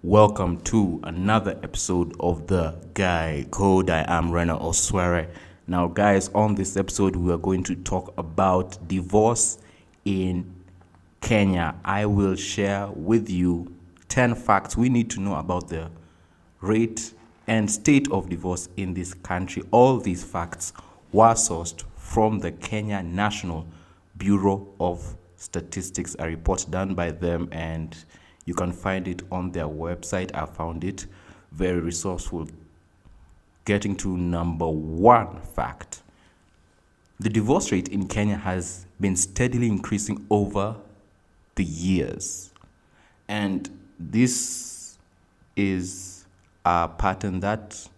Welcome to another episode of The Guy Code. I am Rena Oswere. Now, guys, on this episode, we are going to talk about divorce in Kenya. I will share with you 10 facts we need to know about the rate and state of divorce in this country. All these facts were sourced from the Kenya National Bureau of Statistics, a report done by them, and you can find it on their website. I found it very resourceful. Getting to number one fact. The divorce rate in Kenya has been steadily increasing over the years. And this is a pattern that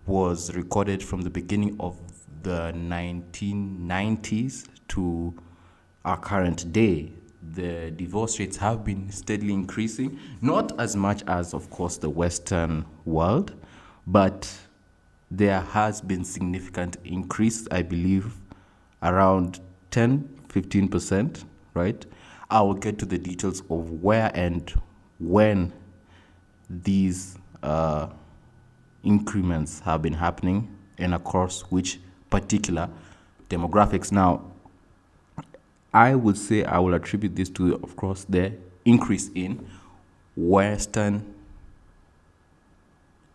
was recorded from the beginning of the 1990s to our current day. The divorce rates have been steadily increasing, not as much as, of course, the Western world, but there has been significant increase, I believe, around 10-15%, right? I will get to the details of where and when these increments have been happening and across which particular demographics. Now, I would say I will attribute this to, of course, the increase in Western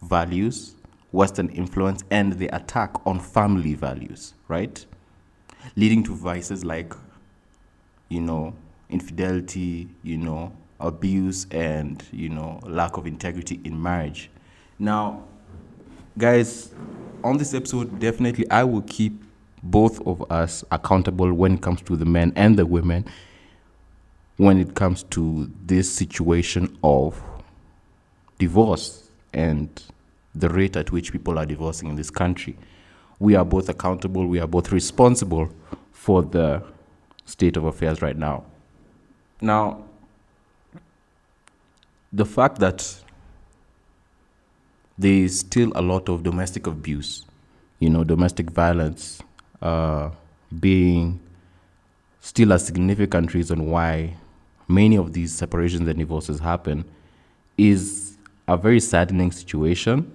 values, Western influence, and the attack on family values, right? Leading to vices like, infidelity, abuse, and, lack of integrity in marriage. Now, guys, on this episode, definitely I will keep both of us accountable when it comes to the men and the women, when it comes to this situation of divorce and the rate at which people are divorcing in this country. We are both accountable. We are both responsible for the state of affairs right now. Now, the fact that there is still a lot of domestic abuse, domestic violence, being still a significant reason why many of these separations and divorces happen is a very saddening situation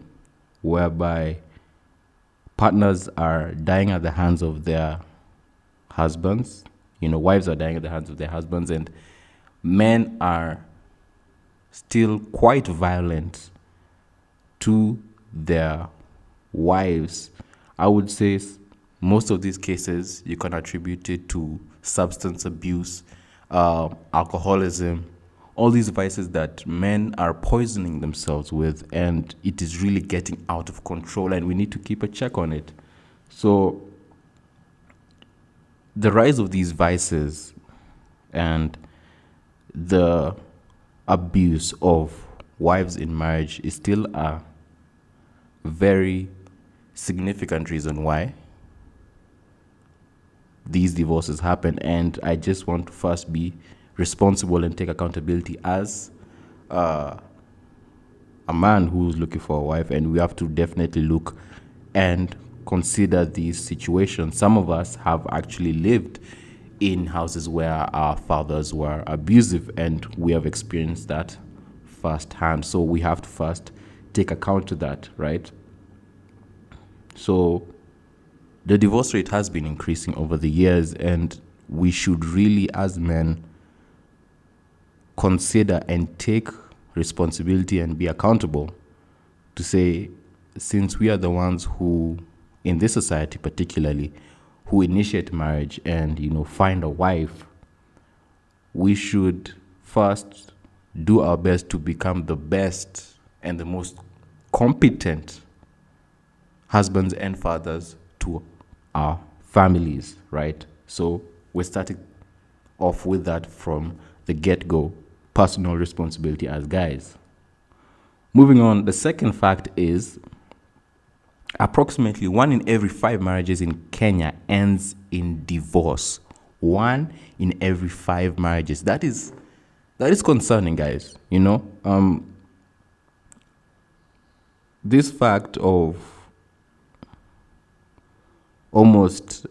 whereby partners are dying at the hands of their husbands, wives are dying at the hands of their husbands, and men are still quite violent to their wives. I would say most of these cases you can attribute it to substance abuse, alcoholism, all these vices that men are poisoning themselves with, and it is really getting out of control, and we need to keep a check on it. So the rise of these vices and the abuse of wives in marriage is still a very significant reason why these divorces happen. And I just want to first be responsible and take accountability as a man who's looking for a wife, and we have to definitely look and consider these situations. Some of us have actually lived in houses where our fathers were abusive, and we have experienced that firsthand. So we have to first take account to that, right? So the divorce rate has been increasing over the years, and we should really, as men, consider and take responsibility and be accountable to say, since we are the ones who, in this society particularly, who initiate marriage and, find a wife, we should first do our best to become the best and the most competent husbands and fathers to our families, right? So we're starting off with that from the get-go, personal responsibility as guys. Moving on, the second fact is approximately 1 in every 5 marriages in Kenya ends in divorce. 1 in every 5 marriages. That is concerning, guys. This fact of almost,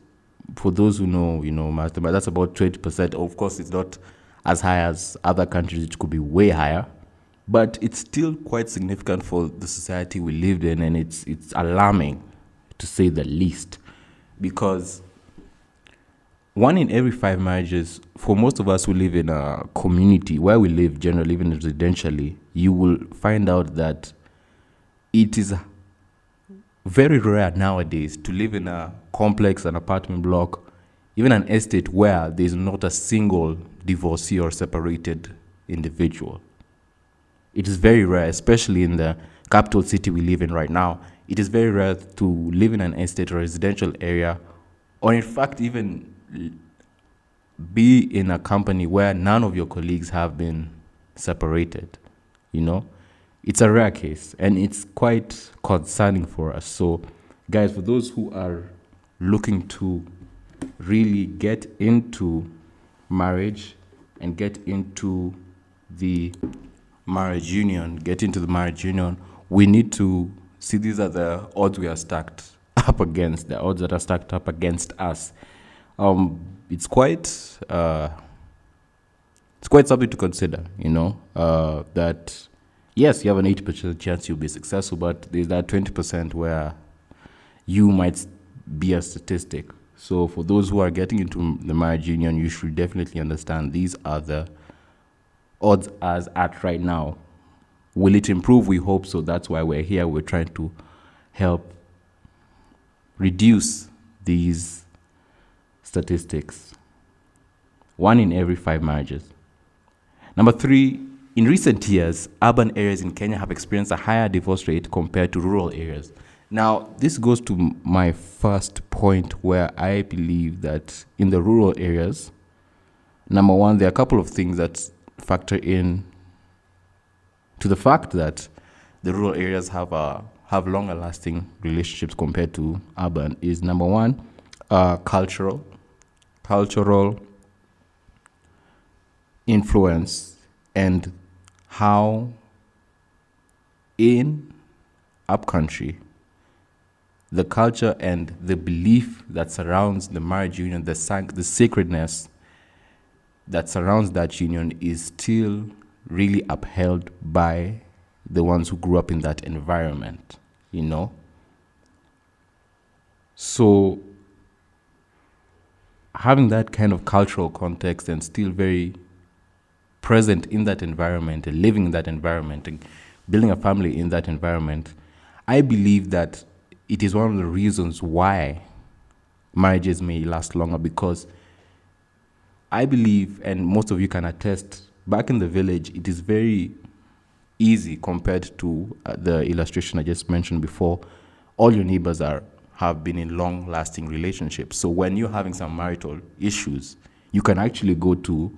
for those who know, mathematics, that's about 20%. Of course, it's not as high as other countries. It could be way higher. But it's still quite significant for the society we lived in, and it's alarming, to say the least, because 1 in every 5 marriages, for most of us who live in a community where we live, generally, even residentially, you will find out that it is very rare nowadays to live in a complex, an apartment block, even an estate where there's not a single divorcee or separated individual. It is very rare, especially in the capital city we live in right now. It is very rare to live in an estate or residential area, or in fact, even be in a company where none of your colleagues have been separated. You know, it's a rare case, and it's quite concerning for us. So, guys, for those who are looking to really get into marriage and get into the marriage union, we need to see these are the odds we are stacked up against, the odds that are stacked up against us. It's quite something to consider, that yes, you have an 80% chance you'll be successful, but there's that 20% where you might be a statistic. So for those who are getting into the marriage union, you should definitely understand these are the odds as at right now. Will it improve? We hope so. That's why we're here. We're trying to help reduce these statistics. 1 in every 5 marriages. Number 3, in recent years, urban areas in Kenya have experienced a higher divorce rate compared to rural areas. Now, this goes to my first point, where I believe that in the rural areas, number one, there are a couple of things that factor in to the fact that the rural areas have longer lasting relationships compared to urban. Is number one, cultural influence, and how in upcountry the culture and the belief that surrounds the marriage union, the sacredness that surrounds that union, is still really upheld by the ones who grew up in that environment, So having that kind of cultural context and still very present in that environment and living in that environment and building a family in that environment, I believe that it is one of the reasons why marriages may last longer, because I believe, and most of you can attest, back in the village, it is very easy compared to the illustration I just mentioned before. All your neighbors have been in long-lasting relationships. So when you're having some marital issues, you can actually go to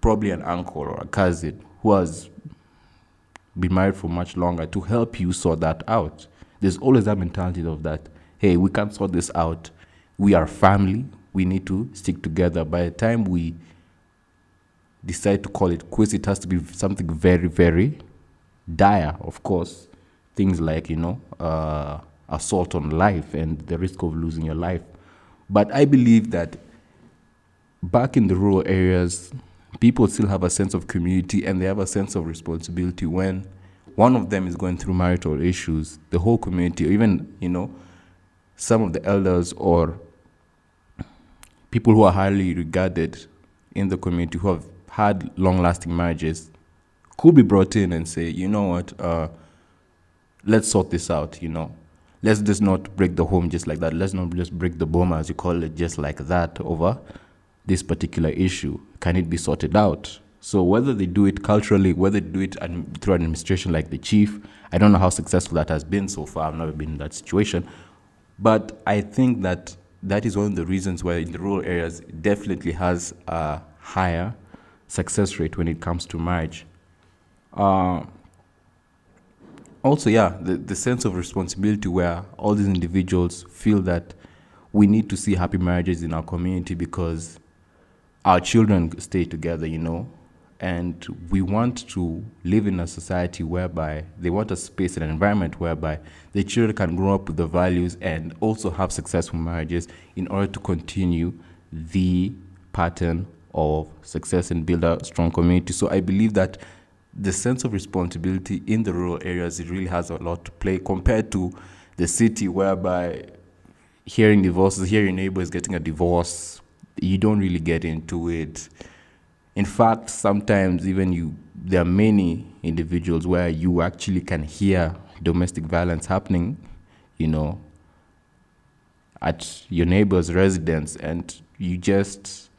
probably an uncle or a cousin who has been married for much longer to help you sort that out. There's always that mentality of that, hey, we can't sort this out. We are family. We need to stick together. By the time we decide to call it quits, it has to be something very, very dire, of course. Things like, assault on life and the risk of losing your life. But I believe that back in the rural areas, people still have a sense of community and they have a sense of responsibility. When one of them is going through marital issues, the whole community, or even, some of the elders or people who are highly regarded in the community who have had long-lasting marriages could be brought in and say, you know what, let's sort this out, Let's just not break the home just like that. Let's not just break the bomb, as you call it, just like that over this particular issue. Can it be sorted out? So whether they do it culturally, whether they do it through administration like the chief, I don't know how successful that has been so far. I've never been in that situation. But I think that is one of the reasons why in the rural areas it definitely has a higher success rate when it comes to marriage. Also, the sense of responsibility where all these individuals feel that we need to see happy marriages in our community because our children stay together, and we want to live in a society whereby they want a space and an environment whereby the children can grow up with the values and also have successful marriages in order to continue the pattern of success and build a strong community. So I believe that the sense of responsibility in the rural areas, it really has a lot to play compared to the city, whereby hearing divorces, hearing your neighbor is getting a divorce, you don't really get into it. In fact, sometimes even there are many individuals where you actually can hear domestic violence happening, at your neighbor's residence, and you just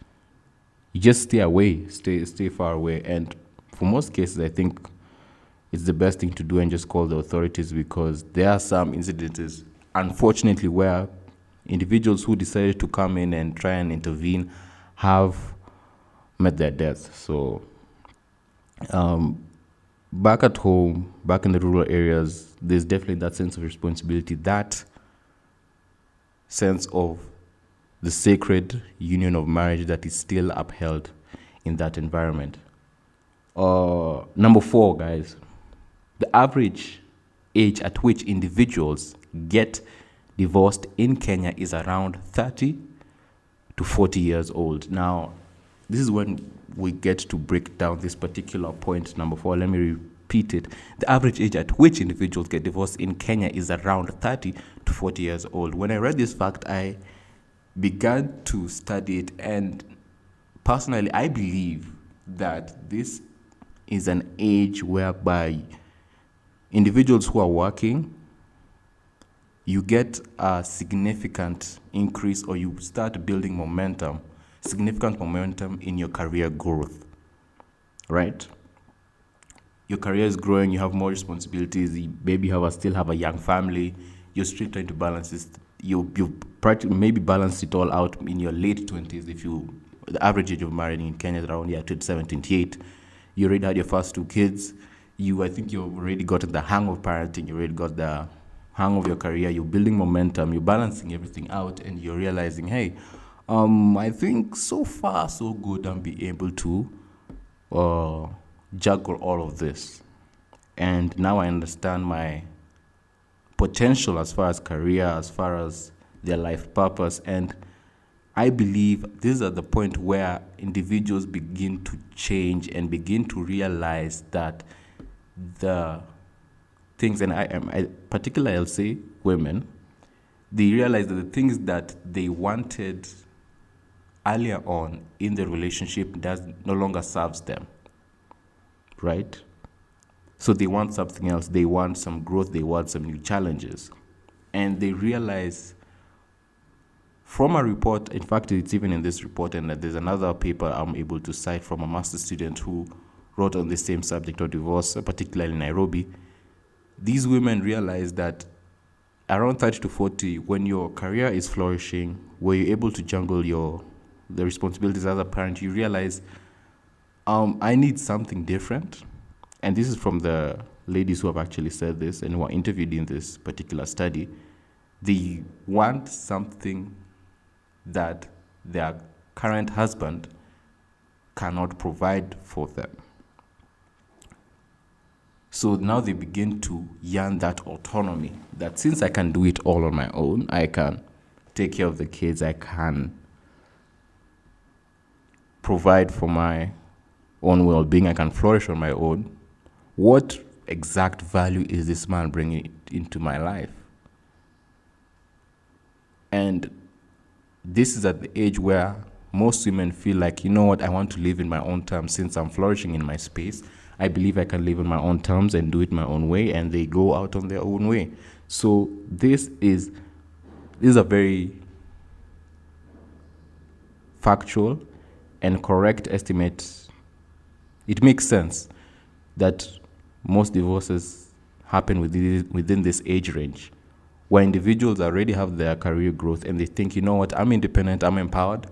stay away, stay far away. And for most cases, I think it's the best thing to do and just call the authorities, because there are some incidences, unfortunately, where individuals who decided to come in and try and intervene have met their deaths. So back at home, back in the rural areas, there's definitely that sense of responsibility, that sense of the sacred union of marriage that is still upheld in that environment. Number 4, guys, the average age at which individuals get divorced in Kenya is around 30 to 40 years old. Now, this is when we get to break down this particular point, number 4. Let me repeat it. The average age at which individuals get divorced in Kenya is around 30 to 40 years old. When I read this fact, I began to study it, and personally, I believe that this is an age whereby individuals who are working, you get a significant increase, or you start building significant momentum in your career growth, right? Your career is growing, you have more responsibilities, maybe you still have a young family, you're still trying to balance this. You practically maybe balance it all out in your late 20s. The average age of marrying in Kenya is around 27, 28. You already had your first 2 kids. I think you've already gotten the hang of parenting. You already got the hang of your career. You're building momentum. You're balancing everything out, and you're realizing, hey, I think so far so good. I'm be able to juggle all of this, and now I understand my potential as far as career, as far as their life purpose. And I believe this is at the point where individuals begin to change and begin to realize that the things, and I particularly I'll say women, they realize that the things that they wanted earlier on in the relationship no longer serves them, right? So they want something else. They want some growth. They want some new challenges. And they realize from a report, in fact, it's even in this report, and there's another paper I'm able to cite from a master's student who wrote on the same subject of divorce, particularly in Nairobi. These women realize that around 30 to 40, when your career is flourishing, where you're able to juggle the responsibilities as a parent, you realize, I need something different. And this is from the ladies who have actually said this and who are interviewed in this particular study. They want something that their current husband cannot provide for them. So now they begin to yearn that autonomy, that since I can do it all on my own, I can take care of the kids, I can provide for my own well-being, I can flourish on my own. What exact value is this man bringing into my life? And this is at the age where most women feel like, you know what, I want to live in my own terms. Since I'm flourishing in my space, I believe I can live in my own terms and do it my own way, and they go out on their own way. So this is a very factual and correct estimate. It makes sense that most divorces happen within this age range, where individuals already have their career growth and they think, you know what, I'm independent, I'm empowered,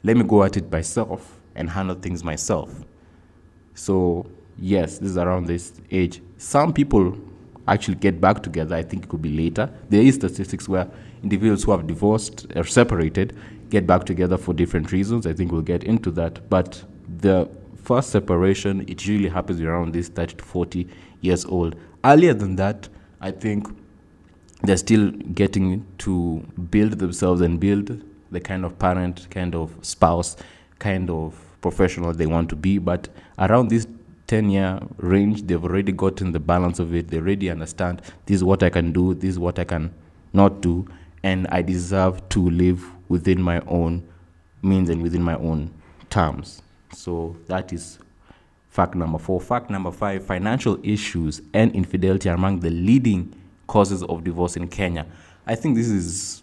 let me go at it myself and handle things myself. So yes, this is around this age. Some people actually get back together. I think it could be later. There is statistics where individuals who have divorced or separated get back together for different reasons. I think we'll get into that. But the first separation, it usually happens around this 30 to 40 years old. Earlier than that, I think they're still getting to build themselves and build the kind of parent, kind of spouse, kind of professional they want to be. But around this 10-year range. They've already gotten the balance of it. They already understand this is what I can do, this is what I can not do, and I deserve to live within my own means and within my own terms. So that is fact number 4. Fact number 5, financial issues and infidelity are among the leading causes of divorce in Kenya. I think this is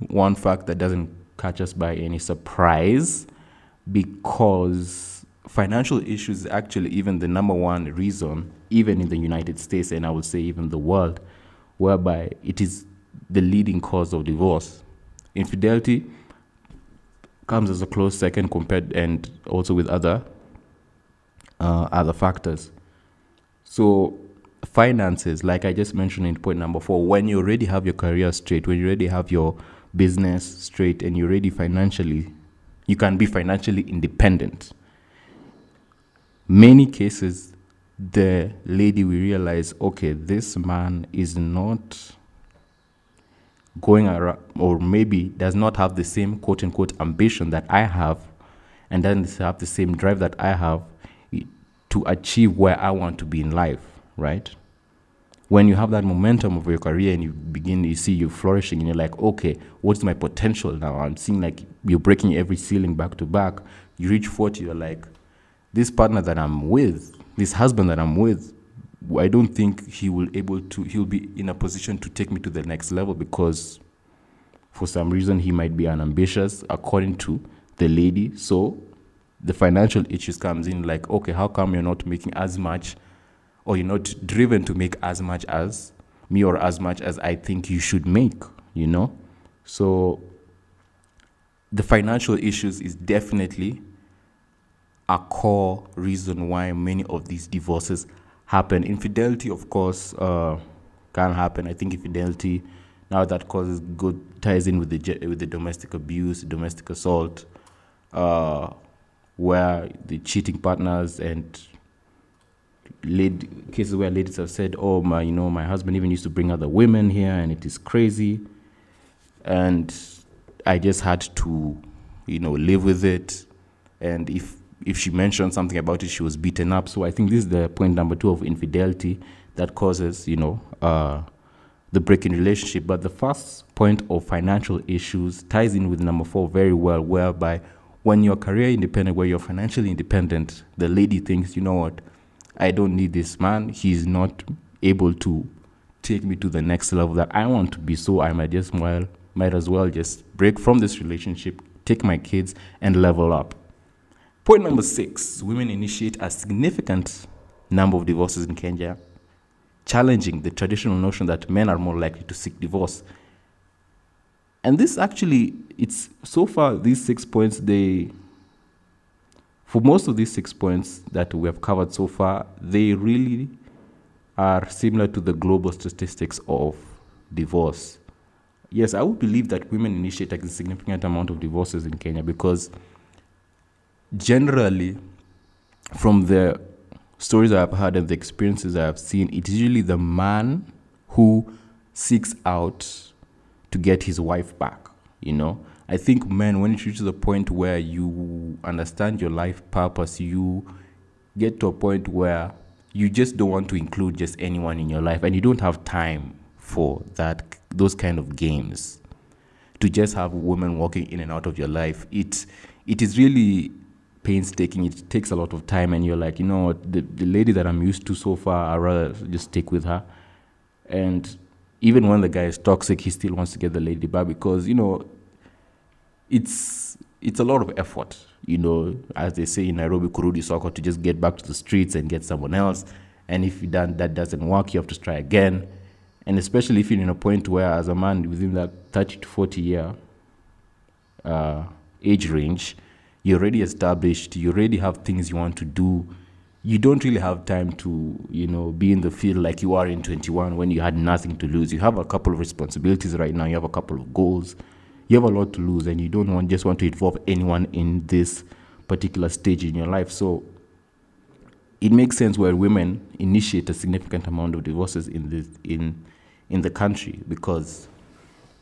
one fact that doesn't catch us by any surprise, because financial issues is actually even the number one reason, even in the United States, and I would say even the world, whereby it is the leading cause of divorce. Infidelity comes as a close second, compared and also with other factors. So finances, like I just mentioned in point number 4, when you already have your career straight, when you already have your business straight, and you're ready financially, you can be financially independent. Many cases, the lady will realize, okay, this man is not going around, or maybe does not have the same quote unquote ambition that I have, and doesn't have the same drive that I have to achieve where I want to be in life, right? When you have that momentum of your career and you see you flourishing, and you're like, okay, what's my potential now? I'm seeing like you're breaking every ceiling back to back. You reach 40, you're like, this partner that I'm with, this husband that I'm with, I don't think he'll be in a position to take me to the next level, because for some reason he might be unambitious according to the lady. So the financial issues comes in, like, okay, how come you're not making as much, or you're not driven to make as much as me, or as much as I think you should make, you know? So the financial issues is definitely a core reason why many of these divorces happen. Infidelity, of course, can happen. I think infidelity, now that causes ties in with the domestic abuse, domestic assault, where the cheating partners, and cases where ladies have said, oh, my husband even used to bring other women here, and it is crazy, and I just had to live with it, and if she mentioned something about it, she was beaten up. So I think this is the point number 2 of infidelity that causes the break in relationship. But the first point of financial issues ties in with number 4 very well, whereby when you're career independent, where you're financially independent, the lady thinks, you know what, I don't need this man. He's not able to take me to the next level that I want to be. So I might as well just break from this relationship, take my kids, and level up. Point number 6, women initiate a significant number of divorces in Kenya, challenging the traditional notion that men are more likely to seek divorce. And this actually, it's so far, these 6 points, for most of these 6 points that we have covered so far, they really are similar to the global statistics of divorce. Yes, I would believe that women initiate a significant amount of divorces in Kenya, because generally, from the stories I've heard and the experiences I've seen, it's usually the man who seeks out to get his wife back, I think men, when it reaches the point where you understand your life purpose, you get to a point where you just don't want to include just anyone in your life, and you don't have time for those kind of games, to just have women walking in and out of your life. It is really painstaking. It takes a lot of time, and you're like, the lady that I'm used to so far, I'd rather just stick with her. And even when the guy is toxic, he still wants to get the lady back, because it's a lot of effort, as they say in Nairobi, kurudi soko, to just get back to the streets and get someone else. And if that doesn't work, you have to try again. And especially if you're in a point where, as a man within that 30 to 40 year age range, you're already established, you already have things you want to do. You don't really have time to, be in the field like you are in 21 when you had nothing to lose. You have a couple of responsibilities right now. You have a couple of goals. You have a lot to lose, and you don't just want to involve anyone in this particular stage in your life. So it makes sense where women initiate a significant amount of divorces in the country, because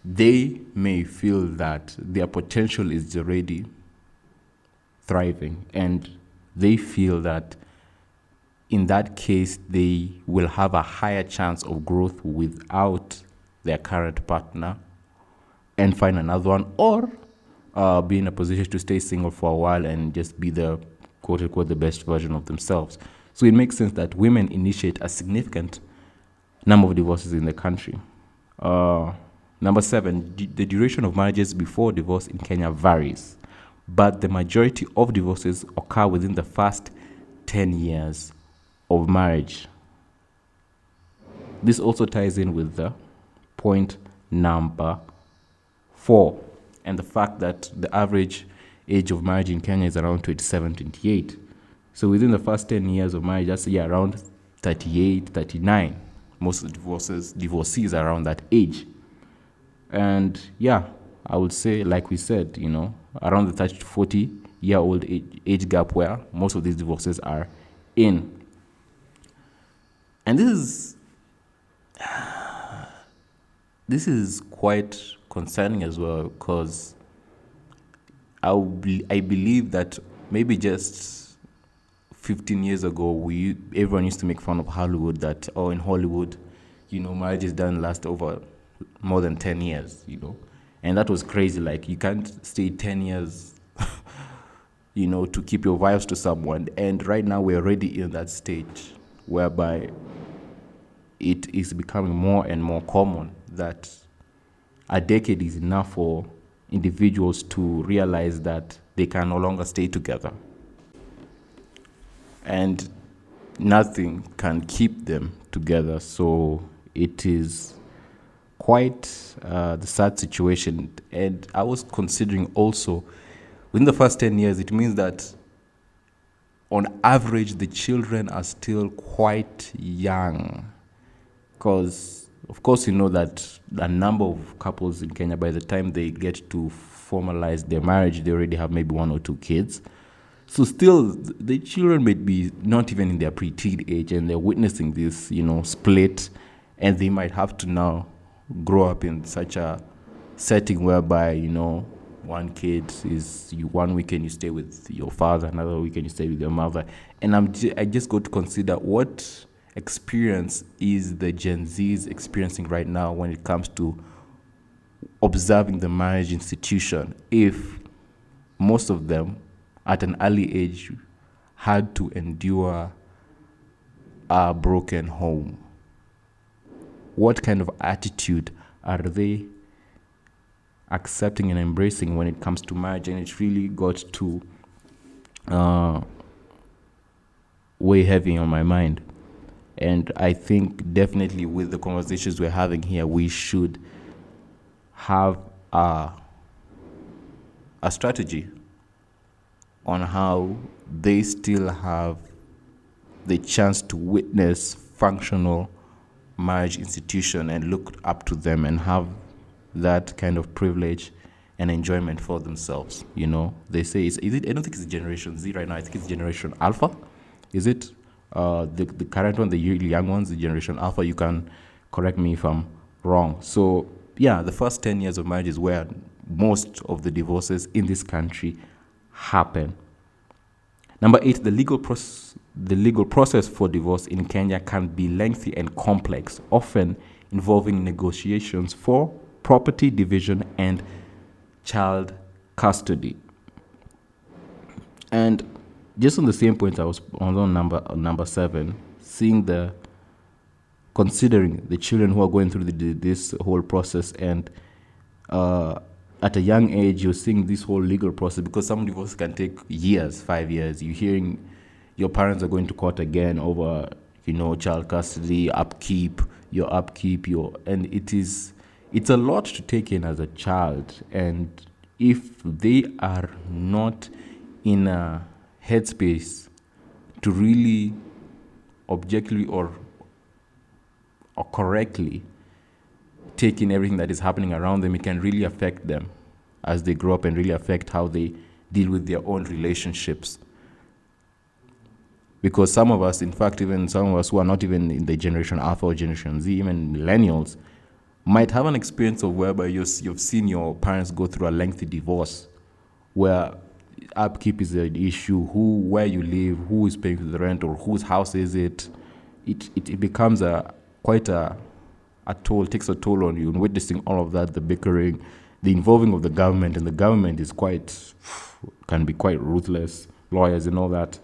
they may feel that their potential is already thriving, and they feel that in that case, they will have a higher chance of growth without their current partner and find another one, or be in a position to stay single for a while and just be the quote unquote the best version of themselves. So it makes sense that women initiate a significant number of divorces in the country. Number 7, the duration of marriages before divorce in Kenya varies, but the majority of divorces occur within the first 10 years of marriage. This also ties in with the point number 4 and the fact that the average age of marriage in Kenya is around 27, 28. So within the first 10 years of marriage, that's around 38, 39. Most of the divorcees are around that age. And yeah, I would say, like we said, around the 30 to 40-year-old age gap where most of these divorces are in. And this is quite concerning as well, because I believe that maybe just 15 years ago, everyone used to make fun of Hollywood that, in Hollywood, marriages don't last over more than 10 years, and that was crazy. Like, you can't stay 10 years, to keep your vows to someone. And right now we're already in that stage whereby it is becoming more and more common that a decade is enough for individuals to realize that they can no longer stay together. And nothing can keep them together. So it is quite the sad situation. And I was considering also, within the first 10 years, it means that on average, the children are still quite young. Because, of course, that a number of couples in Kenya, by the time they get to formalize their marriage, they already have maybe 1 or 2 kids. So still, the children may be not even in their preteen age, and they're witnessing this, split, and they might have to now grow up in such a setting whereby, one kid is, one weekend you stay with your father, another weekend you stay with your mother. And I just got to consider what experience is the Gen Zs experiencing right now when it comes to observing the marriage institution, if most of them at an early age had to endure a broken home. What kind of attitude are they accepting and embracing when it comes to marriage? And it really got to weigh heavy on my mind. And I think definitely with the conversations we're having here, we should have a strategy on how they still have the chance to witness functional marriage institution and look up to them and have that kind of privilege and enjoyment for themselves. They say, I don't think it's Generation Z right now. I think it's Generation Alpha. Is it? The current one, the really young ones, the Generation Alpha. You can correct me if I'm wrong. So yeah, the first 10 years of marriage is where most of the divorces in this country happen. Number 8, the legal process for divorce in Kenya can be lengthy and complex, often involving negotiations for property division and child custody. And just on the same point, I was on number 7, considering the children who are going through this whole process, and at a young age, you're seeing this whole legal process, because some divorces can take years, 5 years. You're hearing your parents are going to court again over, child custody, upkeep, and it's a lot to take in as a child. And if they are not in a headspace to really objectively or correctly take in everything that is happening around them, it can really affect them as they grow up and really affect how they deal with their own relationships. Because some of us, in fact, even some of us who are not even in the Generation Alpha or Generation Z, even millennials, might have an experience of whereby you've seen your parents go through a lengthy divorce where upkeep is an issue, where you live, who is paying the rent, or whose house is it. It becomes quite a toll, takes a toll on you. And witnessing all of that, the bickering, the involving of the government, and the government is can be quite ruthless, lawyers and all that.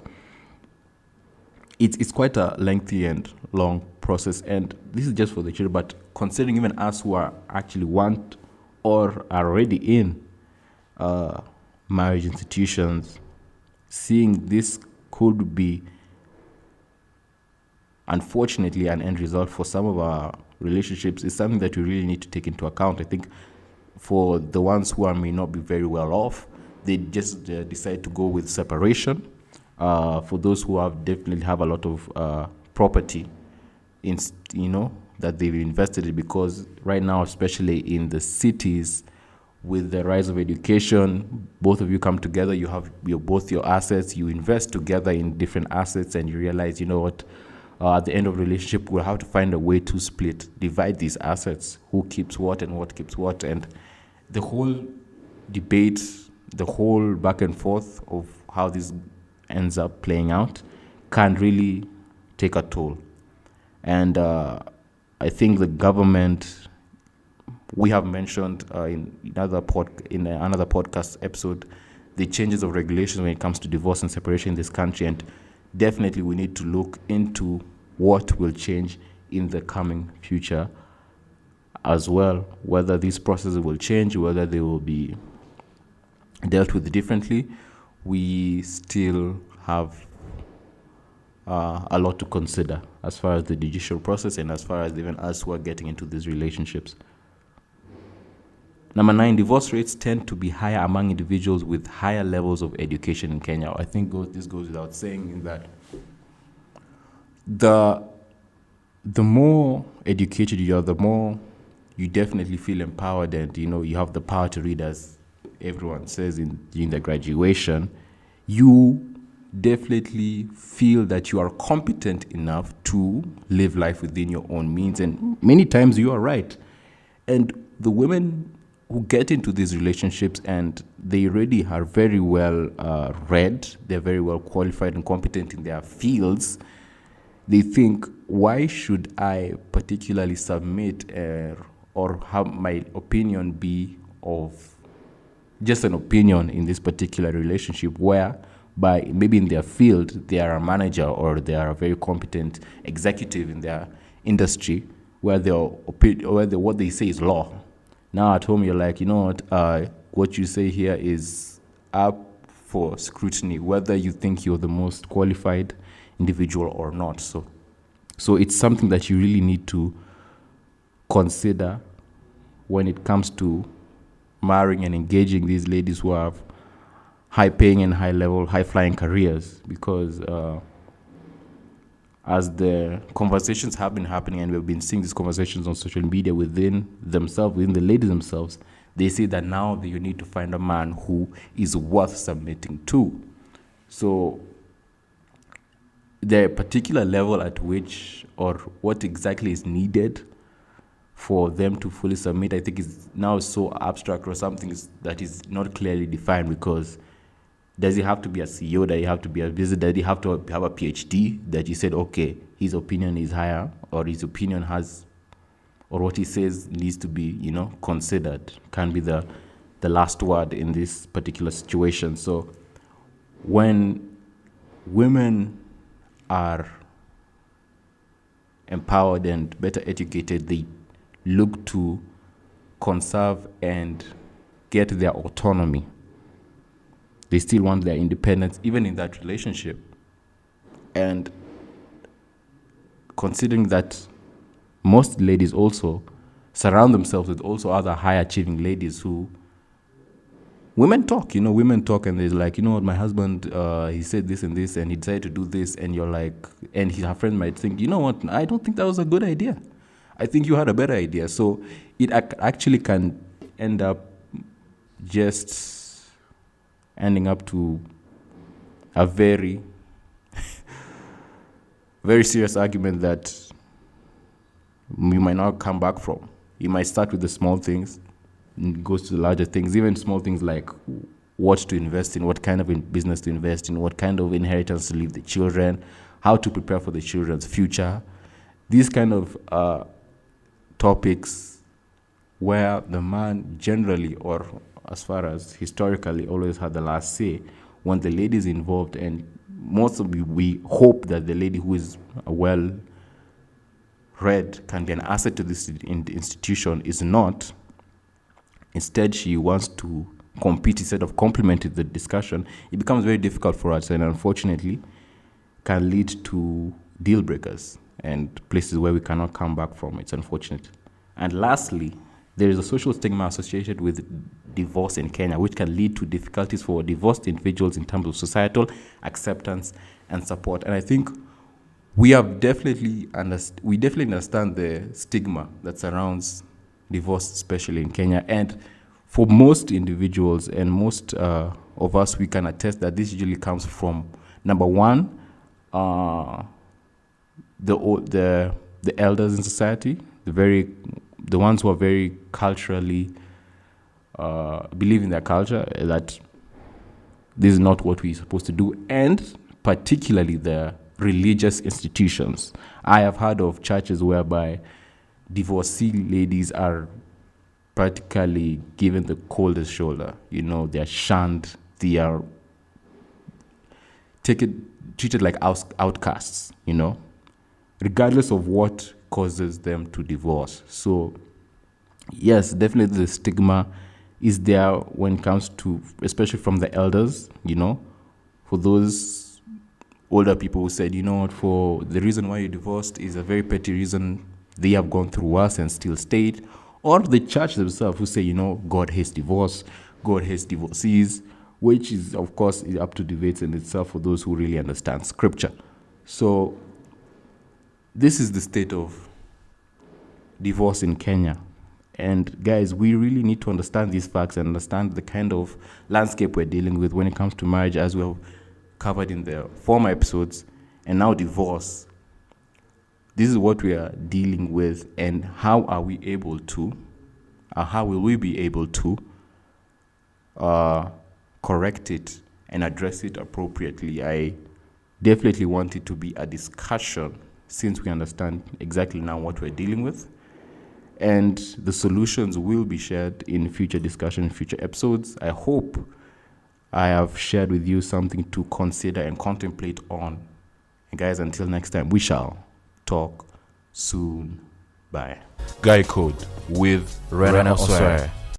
It's quite a lengthy and long process, and this is just for the children. But considering even us who are actually want or are already in marriage institutions, seeing this could be, unfortunately, an end result for some of our relationships is something that we really need to take into account. I think for the ones who may not be very well off, they just decide to go with separation. For those who definitely have a lot of property, that they've invested in, because right now, especially in the cities, with the rise of education, both of you come together, you have both your assets, you invest together in different assets, and you realize, what, at the end of the relationship, we'll have to find a way to divide these assets, who keeps what and what keeps what. And the whole debate, the whole back and forth of how this ends up playing out can really take a toll. And I think the government, we have mentioned in another podcast episode, the changes of regulations when it comes to divorce and separation in this country, and definitely we need to look into what will change in the coming future as well, whether these processes will change, whether they will be dealt with differently. We still have a lot to consider as far as the judicial process and as far as even us who are getting into these relationships. Number 9, divorce rates tend to be higher among individuals with higher levels of education in Kenya. I think this goes without saying, in that the more educated you are, the more you definitely feel empowered, and you have the power to read, as everyone says during the graduation. You definitely feel that you are competent enough to live life within your own means, and many times you are right. And the women who get into these relationships and they already are very well read, they're very well qualified and competent in their fields, they think, why should I particularly submit or have my opinion be of just an opinion in this particular relationship, where by maybe in their field they are a manager or they are a very competent executive in their industry, where what they say is law. Now at home you're like, what you say here is up for scrutiny, whether you think you're the most qualified individual or not. So it's something that you really need to consider when it comes to marrying and engaging these ladies who have high-paying and high-level, high-flying careers, because as the conversations have been happening, and we've been seeing these conversations on social media within the ladies themselves, they say that now you need to find a man who is worth submitting to. So the particular level at which, or what exactly is needed for them to fully submit, I think is now so abstract, or something that is not clearly defined. Because does he have to be a CEO? Does he have to be a visitor? Does he have to have a PhD that you said, okay, his opinion is higher, or his opinion or what he says needs to be, considered, can be the last word in this particular situation. So when women are empowered and better educated, they look to conserve and get their autonomy. They still want their independence, even in that relationship. And considering that most ladies also surround themselves with also other high-achieving ladies who, women talk and they're like, what, my husband, he said this and this, and he decided to do this, and you're like, and her friend might think, what, I don't think that was a good idea. I think you had a better idea. So it actually can end up just ending up to a very, very serious argument that you might not come back from. You might start with the small things, and it goes to the larger things, even small things like what to invest in, what kind of business to invest in, what kind of inheritance to leave the children, how to prepare for the children's future. These kind of topics where the man generally, or as far as historically, always had the last say when the lady is involved. And most of we hope that the lady who is well read can be an asset to this institution is not. Instead, she wants to compete instead of complementing the discussion. It becomes very difficult for us, and unfortunately can lead to deal breakers and places where we cannot come back from. It's unfortunate. And lastly, there is a social stigma associated with divorce in Kenya, which can lead to difficulties for divorced individuals in terms of societal acceptance and support. And I think we definitely understand the stigma that surrounds divorce, especially in Kenya. And for most individuals and most of us, we can attest that this usually comes from, number one, the elders in society, the ones who are very culturally believe in their culture, that this is not what we're supposed to do, and particularly the religious institutions. I have heard of churches whereby divorcee ladies are practically given the coldest shoulder. They're shunned, they are treated like outcasts, regardless of what causes them to divorce. So yes, definitely the stigma is there when it comes to, especially from the elders, for those older people who said, for the reason why you divorced is a very petty reason they have gone through worse and still stayed. Or the church themselves who say, God hates divorce, God hates divorcees, which is, of course, up to debate in itself for those who really understand scripture. So this is the state of divorce in Kenya. And guys, we really need to understand these facts and understand the kind of landscape we're dealing with when it comes to marriage, as we've covered in the former episodes, and now divorce. This is what we are dealing with, and how will we be able to correct it and address it appropriately. I definitely want it to be a discussion, since we understand exactly now what we're dealing with, and the solutions will be shared in future discussion, future episodes. I hope I have shared with you something to consider and contemplate on. And guys, until next time, we shall talk soon. Bye. Guy Code with Rena Osware.